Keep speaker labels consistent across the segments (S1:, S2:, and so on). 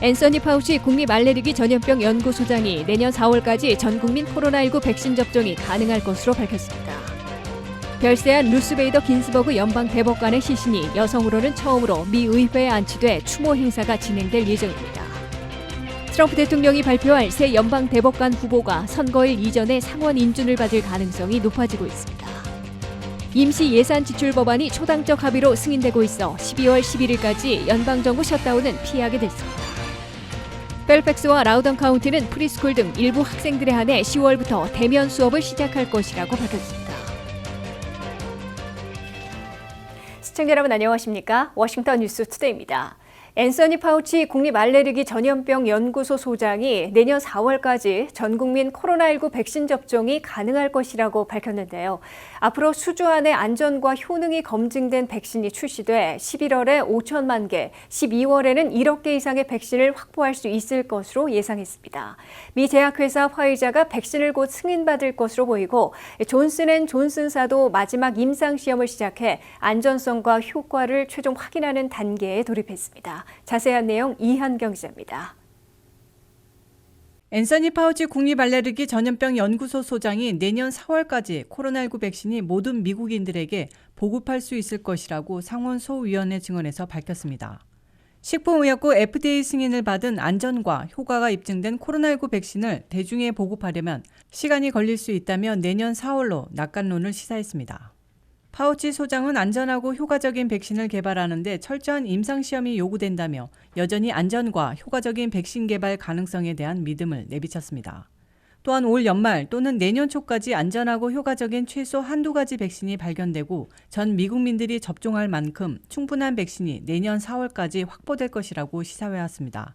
S1: 앤서니 파우치 국립알레르기 전염병 연구소장이 내년 4월까지 전 국민 코로나19 백신 접종이 가능할 것으로 밝혔습니다. 별세한 루스 베이더 긴스버그 연방 대법관의 시신이 여성으로는 처음으로 미 의회에 안치돼 추모 행사가 진행될 예정입니다. 트럼프 대통령이 발표할 새 연방 대법관 후보가 선거일 이전에 상원 인준을 받을 가능성이 높아지고 있습니다. 임시 예산 지출 법안이 초당적 합의로 승인되고 있어 12월 11일까지 연방정부 셧다운은 피하게 됐습니다. 펠팩스와 라우던 카운티는 프리스쿨 등 일부 학생들에 한해 10월부터 대면 수업을 시작할 것이라고 밝혔습니다. 시청자 여러분 안녕하십니까? 워싱턴 뉴스 투데이입니다. 앤서니 파우치 국립알레르기 전염병 연구소 소장이 내년 4월까지 전 국민 코로나19 백신 접종이 가능할 것이라고 밝혔는데요. 앞으로 수주 안에 안전과 효능이 검증된 백신이 출시돼 11월에 5천만 개, 12월에는 1억 개 이상의 백신을 확보할 수 있을 것으로 예상했습니다. 미 제약회사 화이자가 백신을 곧 승인받을 것으로 보이고 존슨앤존슨사도 마지막 임상시험을 시작해 안전성과 효과를 최종 확인하는 단계에 돌입했습니다. 자세한 내용 이현경 기자입니다.
S2: 앤서니 파우치 국립알레르기 전염병 연구소 소장이 내년 4월까지 코로나19 백신이 모든 미국인들에게 보급할 수 있을 것이라고 상원 소위원회 증언에서 밝혔습니다. 식품의약국 FDA 승인을 받은 안전과 효과가 입증된 코로나19 백신을 대중에 보급하려면 시간이 걸릴 수 있다며 내년 4월로 낙관론을 시사했습니다. 파우치 소장은 안전하고 효과적인 백신을 개발하는 데 철저한 임상시험이 요구된다며 여전히 안전과 효과적인 백신 개발 가능성에 대한 믿음을 내비쳤습니다. 또한 올 연말 또는 내년 초까지 안전하고 효과적인 최소 한두 가지 백신이 발견되고 전 미국민들이 접종할 만큼 충분한 백신이 내년 4월까지 확보될 것이라고 시사해왔습니다.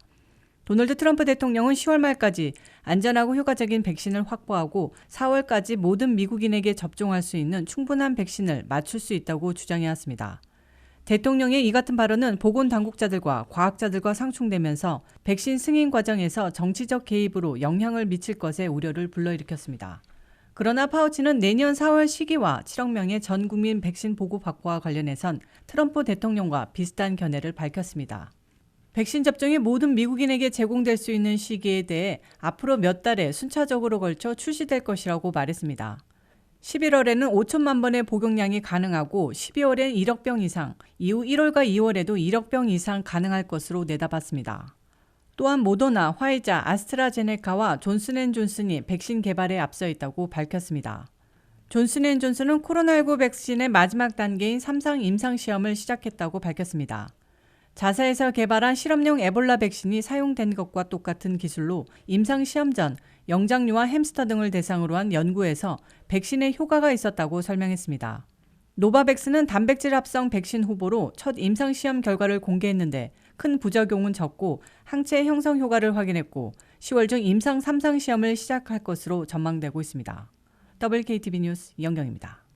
S2: 도널드 트럼프 대통령은 10월 말까지 안전하고 효과적인 백신을 확보하고 4월까지 모든 미국인에게 접종할 수 있는 충분한 백신을 맞출 수 있다고 주장해왔습니다. 대통령의 이 같은 발언은 보건당국자들과 과학자들과 상충되면서 백신 승인 과정에서 정치적 개입으로 영향을 미칠 것에 우려를 불러일으켰습니다. 그러나 파우치는 내년 4월 시기와 7억 명의 전 국민 백신 보급 확보와 관련해선 트럼프 대통령과 비슷한 견해를 밝혔습니다. 백신 접종이 모든 미국인에게 제공될 수 있는 시기에 대해 앞으로 몇 달에 순차적으로 걸쳐 출시될 것이라고 말했습니다. 11월에는 5천만 번의 복용량이 가능하고 12월엔 1억 병 이상, 이후 1월과 2월에도 1억 병 이상 가능할 것으로 내다봤습니다. 또한 모더나, 화이자, 아스트라제네카와 존슨앤존슨이 백신 개발에 앞서 있다고 밝혔습니다. 존슨앤존슨은 코로나19 백신의 마지막 단계인 3상 임상시험을 시작했다고 밝혔습니다. 자사에서 개발한 실험용 에볼라 백신이 사용된 것과 똑같은 기술로 임상시험 전 영장류와 햄스터 등을 대상으로 한 연구에서 백신의 효과가 있었다고 설명했습니다. 노바백스는 단백질 합성 백신 후보로 첫 임상시험 결과를 공개했는데 큰 부작용은 적고 항체 형성 효과를 확인했고 10월 중 임상 3상 시험을 시작할 것으로 전망되고 있습니다. WKTV 뉴스 이영경입니다.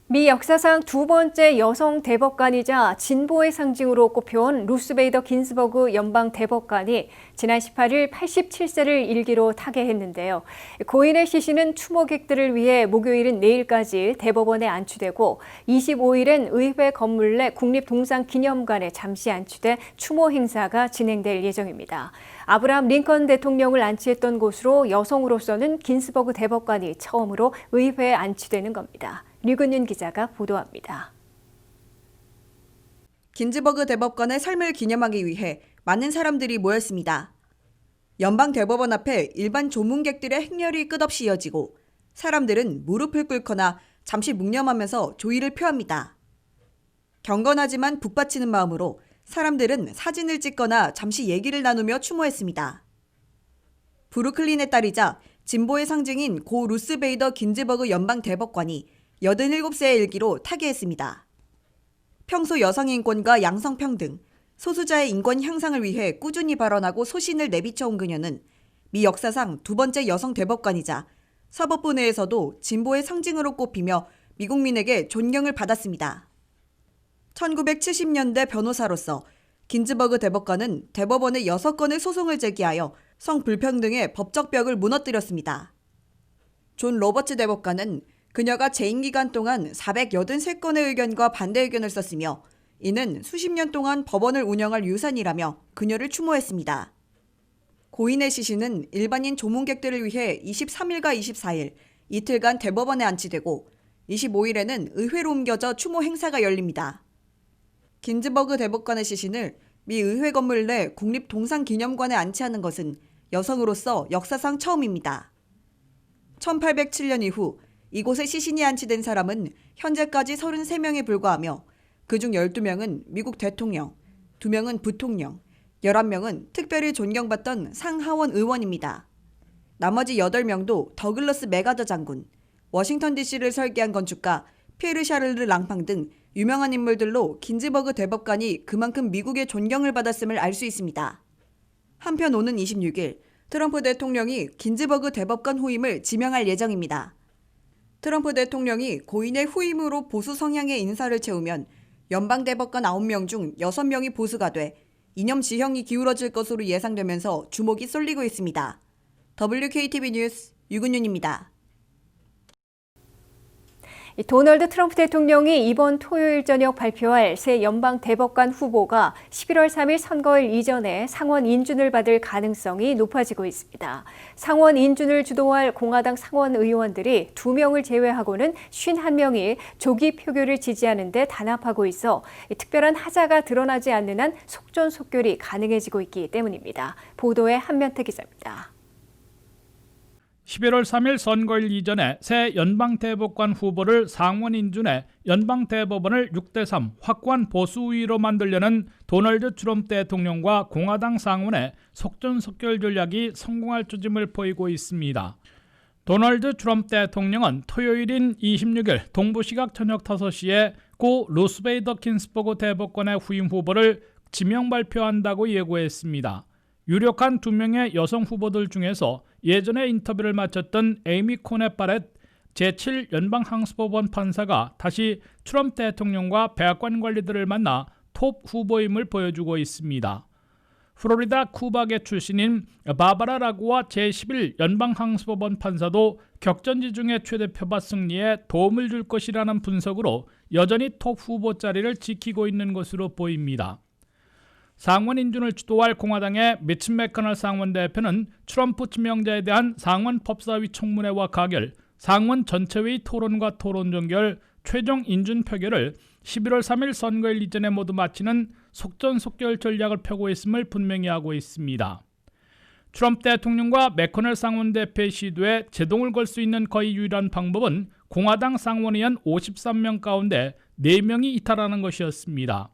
S1: 미 역사상 두 번째 여성 대법관이자 진보의 상징으로 꼽혀온 루스 베이더 긴스버그 연방 대법관이 지난 18일 87세를 일기로 타계했는데요. 고인의 시신은 추모객들을 위해 목요일인 내일까지 대법원에 안치되고 25일엔 의회 건물 내 국립동상기념관에 잠시 안치돼 추모 행사가 진행될 예정입니다. 아브라함 링컨 대통령을 안치했던 곳으로 여성으로서는 긴스버그 대법관이 처음으로 의회에 안치되는 겁니다. 류근윤 기자가 보도합니다.
S3: 긴즈버그 대법관의 삶을 기념하기 위해 많은 사람들이 모였습니다. 연방 대법원 앞에 일반 조문객들의 행렬이 끝없이 이어지고 사람들은 무릎을 꿇거나 잠시 묵념하면서 조의를 표합니다. 경건하지만 북받치는 마음으로 사람들은 사진을 찍거나 잠시 얘기를 나누며 추모했습니다. 브루클린의 딸이자 진보의 상징인 고 루스 베이더 긴즈버그 연방 대법관이 87세의 일기로 타계했습니다. 평소 여성 인권과 양성평등, 소수자의 인권 향상을 위해 꾸준히 발언하고 소신을 내비쳐온 그녀는 미 역사상 두 번째 여성 대법관이자 사법부 내에서도 진보의 상징으로 꼽히며 미국민에게 존경을 받았습니다. 1970년대 변호사로서 긴즈버그 대법관은 대법원에 6건의 소송을 제기하여 성불평등의 법적 벽을 무너뜨렸습니다. 존 로버츠 대법관은 그녀가 재임 기간 동안 483건의 의견과 반대 의견을 썼으며 이는 수십 년 동안 법원을 운영할 유산이라며 그녀를 추모했습니다. 고인의 시신은 일반인 조문객들을 위해 23일과 24일 이틀간 대법원에 안치되고 25일에는 의회로 옮겨져 추모 행사가 열립니다. 긴즈버그 대법관의 시신을 미 의회 건물 내 국립동상기념관에 안치하는 것은 여성으로서 역사상 처음입니다. 1807년 이후 이곳에 시신이 안치된 사람은 현재까지 33명에 불과하며 그중 12명은 미국 대통령, 2명은 부통령, 11명은 특별히 존경받던 상하원 의원입니다. 나머지 8명도 더글러스 맥아더 장군, 워싱턴 DC를 설계한 건축가 피에르 샤를르 랑팡 등 유명한 인물들로 긴즈버그 대법관이 그만큼 미국의 존경을 받았음을 알 수 있습니다. 한편 오는 26일 트럼프 대통령이 긴즈버그 대법관 후임을 지명할 예정입니다. 트럼프 대통령이 고인의 후임으로 보수 성향의 인사를 채우면 연방대법관 9명 중 6명이 보수가 돼 이념 지형이 기울어질 것으로 예상되면서 주목이 쏠리고 있습니다. WKTV 뉴스 유근윤입니다.
S1: 도널드 트럼프 대통령이 이번 토요일 저녁 발표할 새 연방 대법관 후보가 11월 3일 선거일 이전에 상원 인준을 받을 가능성이 높아지고 있습니다. 상원 인준을 주도할 공화당 상원 의원들이 2명을 제외하고는 51명이 조기 표결을 지지하는 데 단합하고 있어 특별한 하자가 드러나지 않는 한 속전속결이 가능해지고 있기 때문입니다. 보도에 한면태 기자입니다.
S4: 11월 3일 선거일 이전에 새 연방대법관 후보를 상원 인준해 연방대법원을 6대3 확고한 보수 우위로 만들려는 도널드 트럼프 대통령과 공화당 상원의 속전속결 전략이 성공할 조짐을 보이고 있습니다. 도널드 트럼프 대통령은 토요일인 26일 동부시각 저녁 5시에 고 루스베이더 긴스버그 대법관의 후임 후보를 지명 발표한다고 예고했습니다. 유력한 2명의 여성 후보들 중에서 예전에 인터뷰를 마쳤던 에이미 코네 바렛 제7연방항소법원 판사가 다시 트럼프 대통령과 백악관 관리들을 만나 톱 후보임을 보여주고 있습니다. 플로리다 쿠바계 출신인 바바라 라고와 제11연방항소법원 판사도 격전지 중에 최대 표밭 승리에 도움을 줄 것이라는 분석으로 여전히 톱 후보 자리를 지키고 있는 것으로 보입니다. 상원 인준을 주도할 공화당의 미치 맥커널 상원 대표는 트럼프 지명자에 대한 상원 법사위 청문회와 가결, 상원 전체회의 토론과 토론 종결, 최종 인준 표결을 11월 3일 선거일 이전에 모두 마치는 속전속결 전략을 펴고 있음을 분명히 하고 있습니다. 트럼프 대통령과 맥커널 상원 대표의 시도에 제동을 걸 수 있는 거의 유일한 방법은 공화당 상원의원 53명 가운데 4명이 이탈하는 것이었습니다.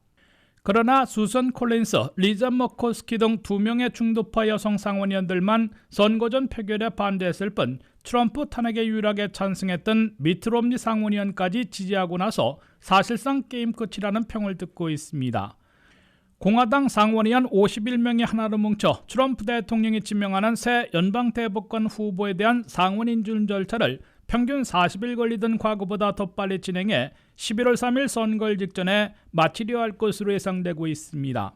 S4: 그러나 수선 콜린스, 리자 머코스키 등 2명의 중도파 여성 상원의원들만 선거 전 표결에 반대했을 뿐 트럼프 탄핵에 유일하게 찬성했던 미트 롬니 상원의원까지 지지하고 나서 사실상 게임 끝이라는 평을 듣고 있습니다. 공화당 상원의원 51명이 하나로 뭉쳐 트럼프 대통령이 지명하는 새 연방대법관 후보에 대한 상원 인준 절차를 평균 40일 걸리던 과거보다 더 빨리 진행해 11월 3일 선거일 직전에 마치려 할 것으로 예상되고 있습니다.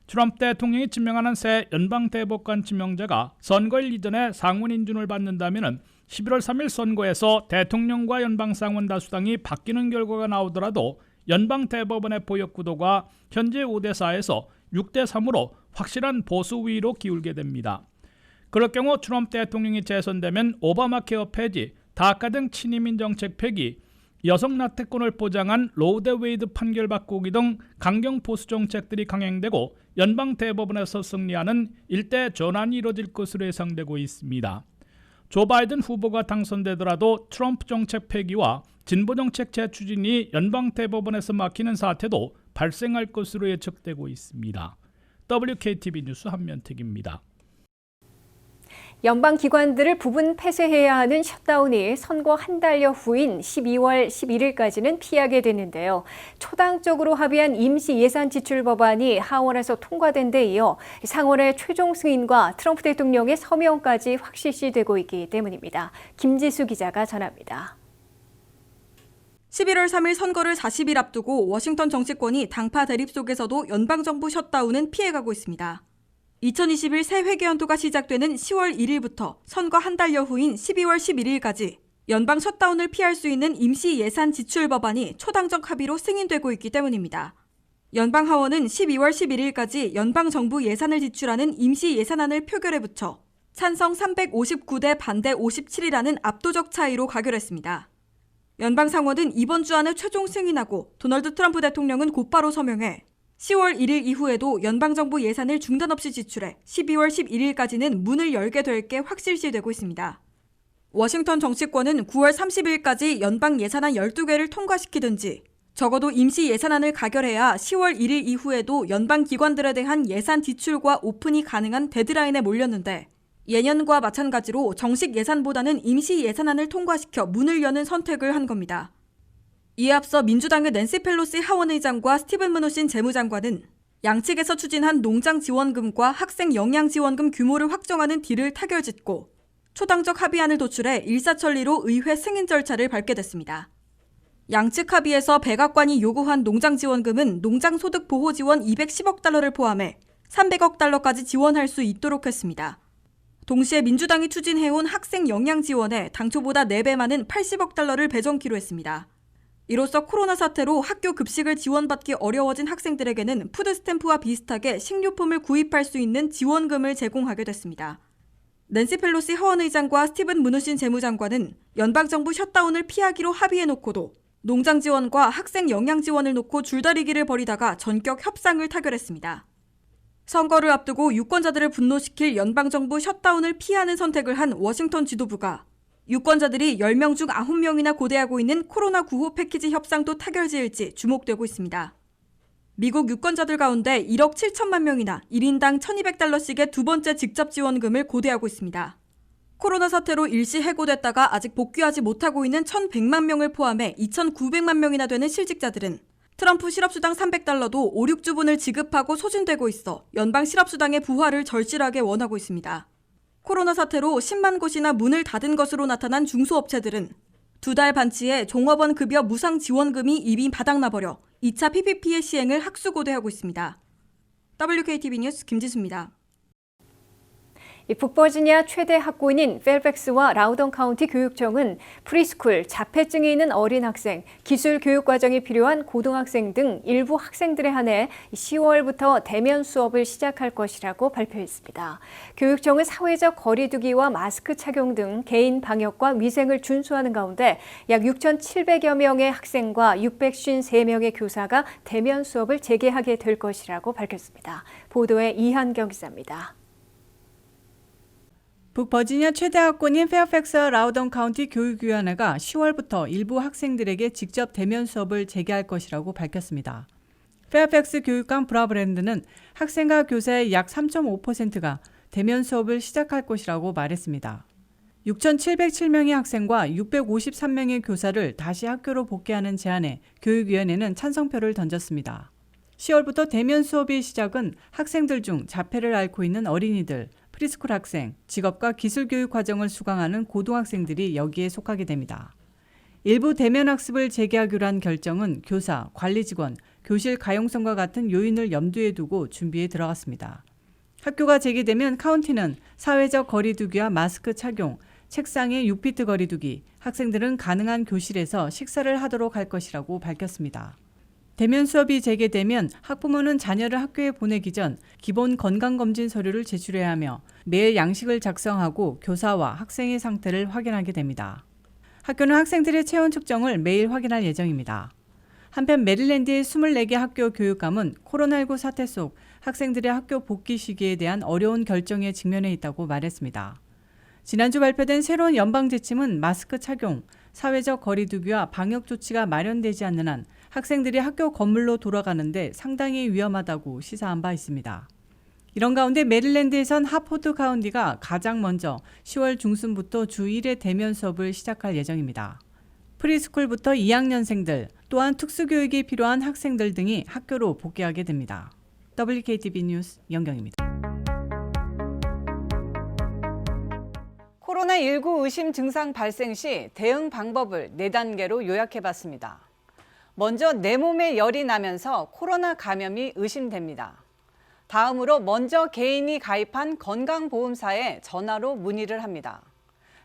S4: 트럼프 대통령이 지명하는 새 연방대법관 지명자가 선거일 이전에 상원 인준을 받는다면 11월 3일 선거에서 대통령과 연방상원 다수당이 바뀌는 결과가 나오더라도 연방대법원의 보역 구도가 현재 5대4에서 6대3으로 확실한 보수 우위로 기울게 됩니다. 그럴 경우 트럼프 대통령이 재선되면 오바마 케어 폐지, 다카 등 친이민 정책 폐기, 여성 나태권을 보장한 로우 대 웨이드 판결 바꾸기 등 강경 보수 정책들이 강행되고 연방 대법원에서 승리하는 일대 전환이 이뤄질 것으로 예상되고 있습니다. 조 바이든 후보가 당선되더라도 트럼프 정책 폐기와 진보 정책 재추진이 연방 대법원에서 막히는 사태도 발생할 것으로 예측되고 있습니다. WKTV 뉴스 한면택입니다.
S1: 연방 기관들을 부분 폐쇄해야 하는 셧다운이 선거 한 달여 후인 12월 11일까지는 피하게 됐는데요. 초당적으로 합의한 임시 예산 지출 법안이 하원에서 통과된 데 이어 상원의 최종 승인과 트럼프 대통령의 서명까지 확실시되고 있기 때문입니다. 김지수 기자가 전합니다.
S5: 11월 3일 선거를 40일 앞두고 워싱턴 정치권이 당파 대립 속에서도 연방정부 셧다운은 피해가고 있습니다. 2021 새 회계연도가 시작되는 10월 1일부터 선거 한 달여 후인 12월 11일까지 연방 셧다운을 피할 수 있는 임시 예산 지출 법안이 초당적 합의로 승인되고 있기 때문입니다. 연방하원은 12월 11일까지 연방정부 예산을 지출하는 임시 예산안을 표결에 붙여 찬성 359대 반대 57이라는 압도적 차이로 가결했습니다. 연방상원은 이번 주 안에 최종 승인하고 도널드 트럼프 대통령은 곧바로 서명해 10월 1일 이후에도 연방정부 예산을 중단 없이 지출해 12월 11일까지는 문을 열게 될 게 확실시되고 있습니다. 워싱턴 정치권은 9월 30일까지 연방 예산안 12개를 통과시키든지 적어도 임시 예산안을 가결해야 10월 1일 이후에도 연방 기관들에 대한 예산 지출과 오픈이 가능한 데드라인에 몰렸는데 예년과 마찬가지로 정식 예산보다는 임시 예산안을 통과시켜 문을 여는 선택을 한 겁니다. 이에 앞서 민주당의 낸시 펠로시 하원의장과 스티븐 무누신 재무장관은 양측에서 추진한 농장 지원금과 학생 영양 지원금 규모를 확정하는 딜을 타결짓고 초당적 합의안을 도출해 일사천리로 의회 승인 절차를 밟게 됐습니다. 양측 합의에서 백악관이 요구한 농장 지원금은 농장 소득 보호 지원 210억 달러를 포함해 300억 달러까지 지원할 수 있도록 했습니다. 동시에 민주당이 추진해온 학생 영양 지원에 당초보다 4배 많은 80억 달러를 배정키로 했습니다. 이로써 코로나 사태로 학교 급식을 지원받기 어려워진 학생들에게는 푸드스탬프와 비슷하게 식료품을 구입할 수 있는 지원금을 제공하게 됐습니다. 낸시 펠로시 하원의장과 스티븐 무누신 재무장관은 연방정부 셧다운을 피하기로 합의해놓고도 농장 지원과 학생 영양 지원을 놓고 줄다리기를 벌이다가 전격 협상을 타결했습니다. 선거를 앞두고 유권자들을 분노시킬 연방정부 셧다운을 피하는 선택을 한 워싱턴 지도부가 유권자들이 10명 중 9명이나 고대하고 있는 코로나 구호 패키지 협상도 타결지을지 주목되고 있습니다. 미국 유권자들 가운데 1억 7천만 명이나 1인당 1,200달러씩의 두 번째 직접 지원금을 고대하고 있습니다. 코로나 사태로 일시 해고됐다가 아직 복귀하지 못하고 있는 1,100만 명을 포함해 2,900만 명이나 되는 실직자들은 트럼프 실업수당 300달러도 5, 6주분을 지급하고 소진되고 있어 연방 실업수당의 부활을 절실하게 원하고 있습니다. 코로나 사태로 10만 곳이나 문을 닫은 것으로 나타난 중소업체들은 2달 반치에 종업원 급여 무상 지원금이 이미 바닥나버려 2차 PPP의 시행을 학수고대하고 있습니다. WKTV 뉴스 김지수입니다.
S1: 북버지니아 최대 학군인 펠팩스와 라우던 카운티 교육청은 프리스쿨, 자폐증이 있는 어린 학생, 기술 교육 과정이 필요한 고등학생 등 일부 학생들에 한해 10월부터 대면 수업을 시작할 것이라고 발표했습니다. 교육청은 사회적 거리두기와 마스크 착용 등 개인 방역과 위생을 준수하는 가운데 약 6,700여 명의 학생과 653명의 교사가 대면 수업을 재개하게 될 것이라고 밝혔습니다. 보도에 이한경 기자입니다.
S2: 북버지니아 최대 학군인 페어팩스 라우던 카운티 교육위원회가 10월부터 일부 학생들에게 직접 대면 수업을 재개할 것이라고 밝혔습니다. 페어팩스 교육감 브라브랜드는 학생과 교사의 약 3.5%가 대면 수업을 시작할 것이라고 말했습니다. 6,707명의 학생과 653명의 교사를 다시 학교로 복귀하는 제안에 교육위원회는 찬성표를 던졌습니다. 10월부터 대면 수업의 시작은 학생들 중 자폐를 앓고 있는 어린이들, 프리스쿨 학생, 직업과 기술교육 과정을 수강하는 고등학생들이 여기에 속하게 됩니다. 일부 대면 학습을 재개하기로 한 결정은 교사, 관리직원, 교실 가용성과 같은 요인을 염두에 두고 준비에 들어갔습니다. 학교가 재개되면 카운티는 사회적 거리두기와 마스크 착용, 책상에 6피트 거리두기, 학생들은 가능한 교실에서 식사를 하도록 할 것이라고 밝혔습니다. 대면 수업이 재개되면 학부모는 자녀를 학교에 보내기 전 기본 건강검진 서류를 제출해야 하며 매일 양식을 작성하고 교사와 학생의 상태를 확인하게 됩니다. 학교는 학생들의 체온 측정을 매일 확인할 예정입니다. 한편 메릴랜드의 24개 학교 교육감은 코로나19 사태 속 학생들의 학교 복귀 시기에 대한 어려운 결정에 직면해 있다고 말했습니다. 지난주 발표된 새로운 연방 지침은 마스크 착용, 사회적 거리두기와 방역 조치가 마련되지 않는 한 학생들이 학교 건물로 돌아가는데 상당히 위험하다고 시사한 바 있습니다. 이런 가운데 메릴랜드에선 하포드 카운티가 가장 먼저 10월 중순부터 주 1회 대면 수업을 시작할 예정입니다. 프리스쿨부터 2학년생들, 또한 특수교육이 필요한 학생들 등이 학교로 복귀하게 됩니다. WKTV 뉴스 영경입니다.
S6: 코로나19 의심 증상 발생 시 대응 방법을 4단계로 요약해봤습니다. 먼저 내 몸에 열이 나면서 코로나 감염이 의심됩니다. 다음으로 먼저 개인이 가입한 건강보험사에 전화로 문의를 합니다.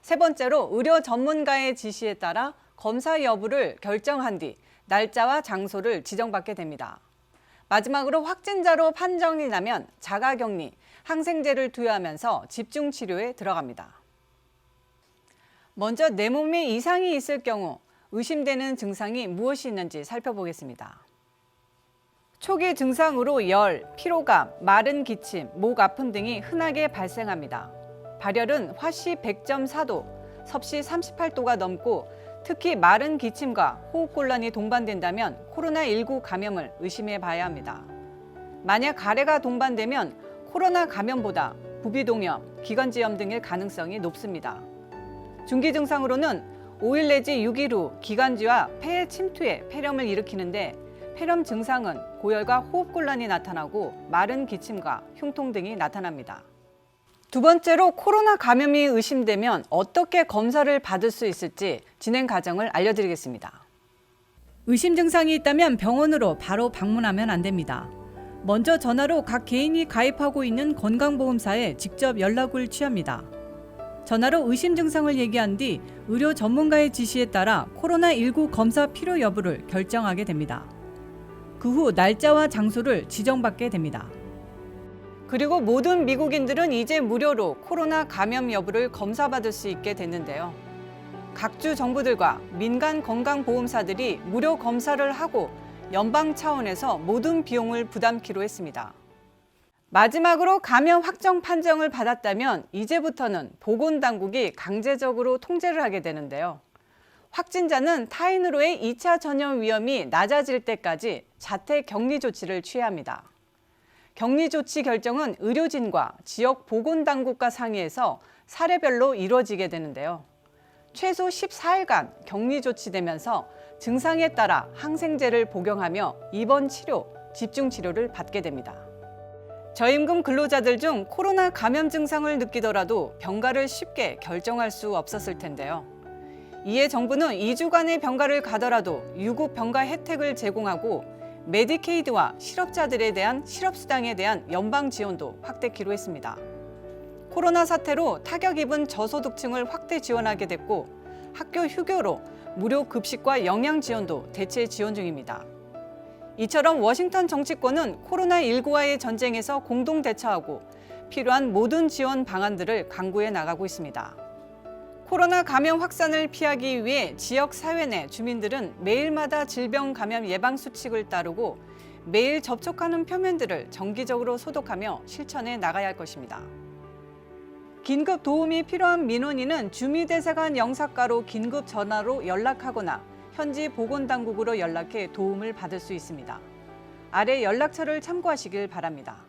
S6: 세 번째로 의료 전문가의 지시에 따라 검사 여부를 결정한 뒤 날짜와 장소를 지정받게 됩니다. 마지막으로 확진자로 판정이 나면 자가격리, 항생제를 투여하면서 집중치료에 들어갑니다. 먼저 내 몸에 이상이 있을 경우 의심되는 증상이 무엇이 있는지 살펴보겠습니다. 초기 증상으로 열, 피로감, 마른 기침, 목 아픔 등이 흔하게 발생합니다. 발열은 화씨 100.4도, 섭씨 38도가 넘고 특히 마른 기침과 호흡곤란이 동반된다면 코로나19 감염을 의심해 봐야 합니다. 만약 가래가 동반되면 코로나 감염보다 부비동염, 기관지염 등의 가능성이 높습니다. 중기 증상으로는 5일 내지 6일 후 기관지와 폐의 침투에 폐렴을 일으키는데 폐렴 증상은 고열과 호흡곤란이 나타나고 마른 기침과 흉통 등이 나타납니다. 두 번째로 코로나 감염이 의심되면 어떻게 검사를 받을 수 있을지 진행 과정을 알려드리겠습니다.
S2: 의심 증상이 있다면 병원으로 바로 방문하면 안 됩니다. 먼저 전화로 각 개인이 가입하고 있는 건강보험사에 직접 연락을 취합니다. 전화로 의심 증상을 얘기한 뒤 의료 전문가의 지시에 따라 코로나19 검사 필요 여부를 결정하게 됩니다. 그 후 날짜와 장소를 지정받게 됩니다.
S6: 그리고 모든 미국인들은 이제 무료로 코로나 감염 여부를 검사받을 수 있게 됐는데요. 각주 정부들과 민간 건강보험사들이 무료 검사를 하고 연방 차원에서 모든 비용을 부담키로 했습니다. 마지막으로 감염 확정 판정을 받았다면 이제부터는 보건당국이 강제적으로 통제를 하게 되는데요. 확진자는 타인으로의 2차 전염 위험이 낮아질 때까지 자택 격리 조치를 취해야 합니다. 격리 조치 결정은 의료진과 지역 보건당국과 상의해서 사례별로 이루어지게 되는데요. 최소 14일간 격리 조치되면서 증상에 따라 항생제를 복용하며 입원 치료, 집중 치료를 받게 됩니다. 저임금 근로자들 중 코로나 감염 증상을 느끼더라도 병가를 쉽게 결정할 수 없었을 텐데요. 이에 정부는 2주간의 병가를 가더라도 유급 병가 혜택을 제공하고 메디케이드와 실업자들에 대한 실업수당에 대한 연방 지원도 확대키로 했습니다. 코로나 사태로 타격 입은 저소득층을 확대 지원하게 됐고 학교 휴교로 무료 급식과 영양 지원도 대체 지원 중입니다. 이처럼 워싱턴 정치권은 코로나19와의 전쟁에서 공동 대처하고 필요한 모든 지원 방안들을 강구해 나가고 있습니다. 코로나 감염 확산을 피하기 위해 지역 사회 내 주민들은 매일마다 질병 감염 예방 수칙을 따르고 매일 접촉하는 표면들을 정기적으로 소독하며 실천해 나가야 할 것입니다. 긴급 도움이 필요한 민원인은 주미대사관 영사과로 긴급 전화로 연락하거나 현지 보건당국으로 연락해 도움을 받을 수 있습니다. 아래 연락처를 참고하시길 바랍니다.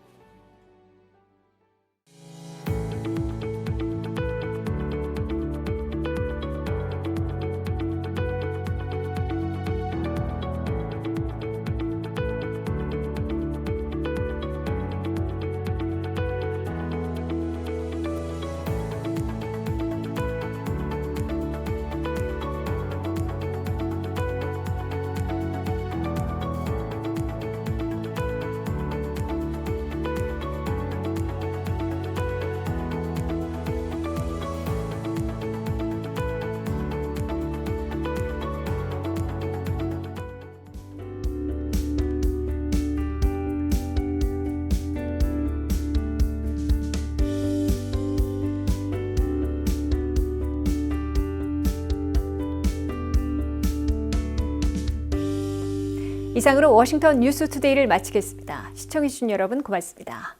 S1: 이상으로 워싱턴 뉴스투데이를 마치겠습니다. 시청해주신 여러분 고맙습니다.